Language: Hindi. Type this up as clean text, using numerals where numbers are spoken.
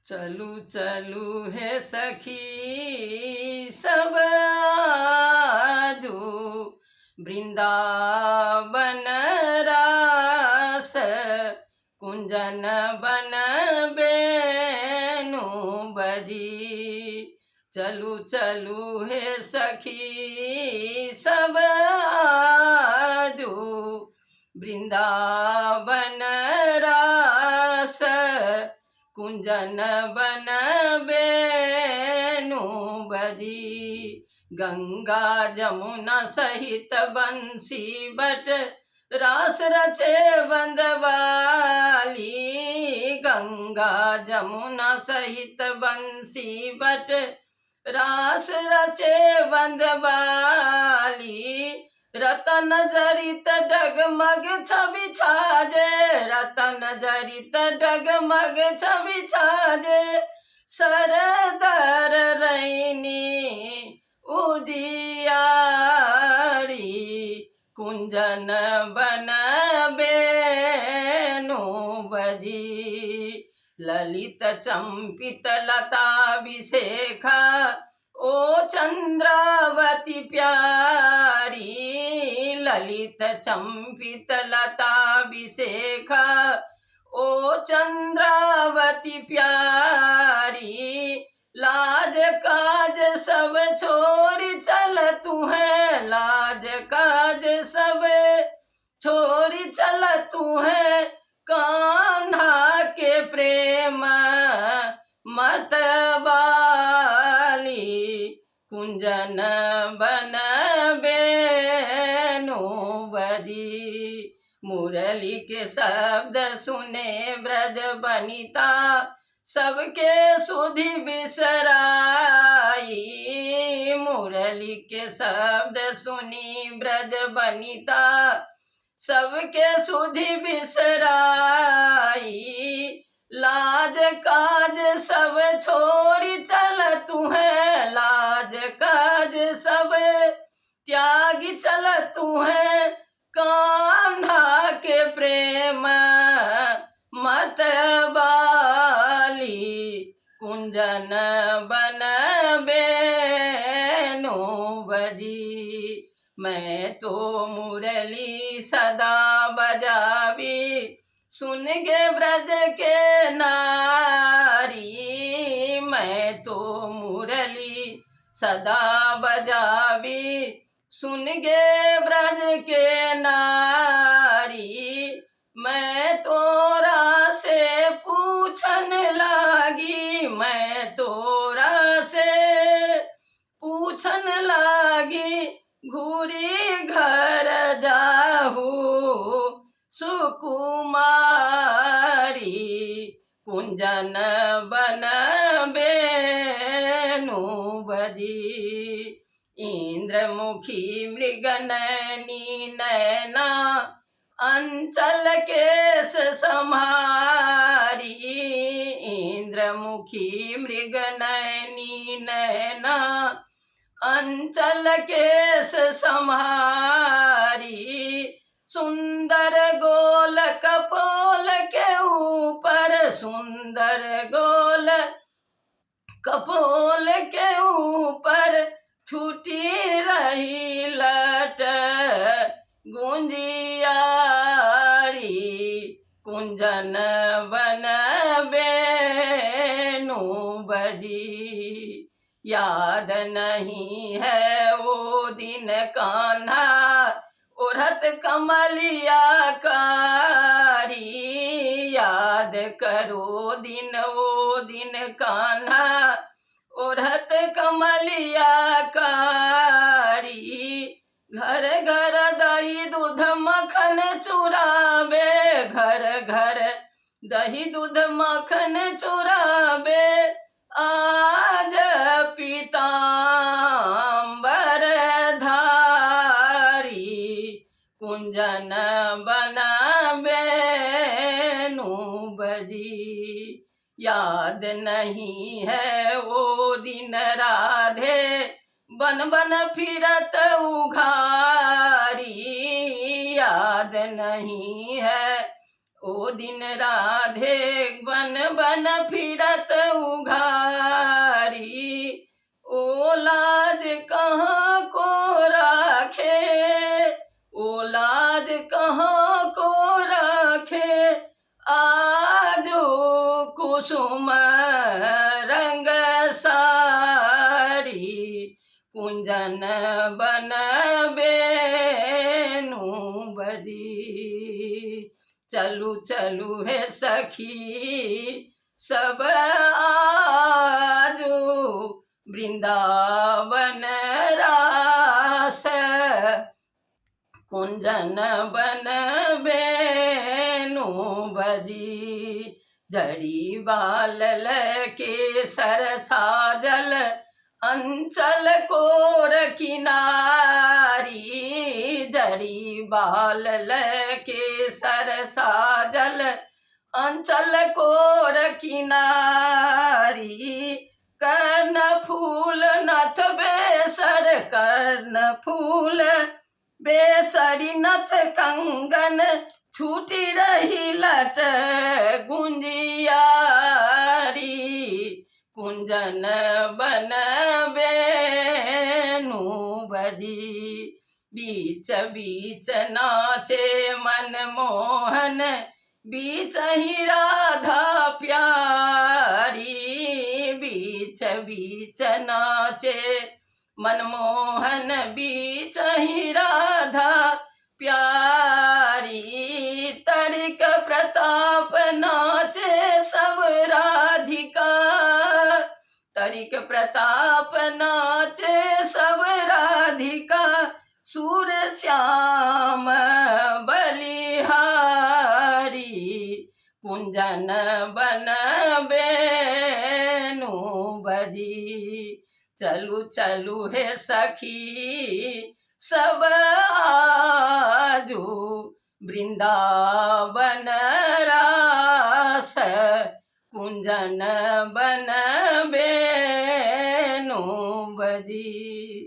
चलू चलू हे सखी सब आजू वृंदावन रास कुंजन बन बेनु बजी। चलू चलू हे सखी सब आजू वृंदावन रास कुंजन बन बेनु बजी। गंगा जमुना सहित बंसी बट रास रचे बंदवाली। गंगा जमुना सहित बंसी बट रास रचे बंदवाली। रतन जरित डगमग छवि छाजे, रतन जरित डगमग छवि छाजे। सरदर रैनी उजियारी कुंजन बन बेनु बजी। ललित चंपित लताभिषेखा ओ चंद्रावती प्यारी। ललित चंपित लताभिषेखा ओ चंद्रावती प्यारी। लाज काज सब छोड़ चल तू है, लाज काज सब छोड़ चल तू है। कान्हा के प्रेम मतवाली कुंजन बन बेनु बजी। मुरली के शब्द सुने ब्रज बनिता सबके सुधि बिसराई। मुरली के शब्द सुनी ब्रज बनिता सबके सुधि बिसराई। लाज काज सब छोड़ी चल तू है, लाज काज सब त्यागी चल तू है। कान्हा के प्रेम मतवाली कुंजन बन बेनु बजी। मैं तो मुरली सदा बजावी सुन गे ब्रज के नारी। मैं तो मुरली सदा बजावी सुन गे ब्रज के नारी। मैं तोरा से पूछन लागी, मैं तोरा से पूछन लागी। घूरी घर जाहू सुकुमारी कुंजन बन बेनु बजी। इंद्रमुखी मृगनयनी नैना अंचल केश सम्हारी। इंद्रमुखी मृगनयनी नैना अंचल केश सम्हारी। सुंदर गोल कपोल के ऊपर, सुंदर गोल कपोल के ऊपर छूटी रही लट गुंजियारी कुंजन बन बेनु बजी। याद नहीं है वो दिन कान्हा उड़त कमलिया कारी। याद करो दिन वो दिन कान्हा उड़त कमलिया कारी। घर घर दही दूध मक्खन चुरावे, घर घर दही दूध मक्खन चुरावे। आज पीताम्बर धारी कुंजन बन बेनु बजी। याद नहीं है वो दिन राधे बन बन फिरत उघारी। याद नहीं है ओ दिन राधे बन बन फिरत कुसुम रंग साड़ी, कुंजन बन बेनु बजी। चलू चलू हे सखी सब आजू, वृंदावन रास, कुंजन बन बेनु बजी। जड़ी बाल के सर साजल, अंचल कोर किनारी, जड़ी बाल के सर साजल, अंचल कोर किनारी। कर्ण फूल नथ बेसर, कर्ण फूल बेसरी नथ कंगन, छूटी रही लट गुंजियारी। कुंजन बन बेनु बजी। बीच बीच नाचे मनमोहन, बीच ही राधा प्यारी। बीच बीच नाचे मनमोहन, बीच ही राधा प्यारी। तरिक प्रताप नाचे सब राधिका, तरिक प्रताप नाचे सब राधिका। सूर श्याम बलिहारी, कुंजन बन बेनु बजी। चलू चलू हे सखी सब आजू, वृंदावन रास, कुंजन बन बेनु बजी।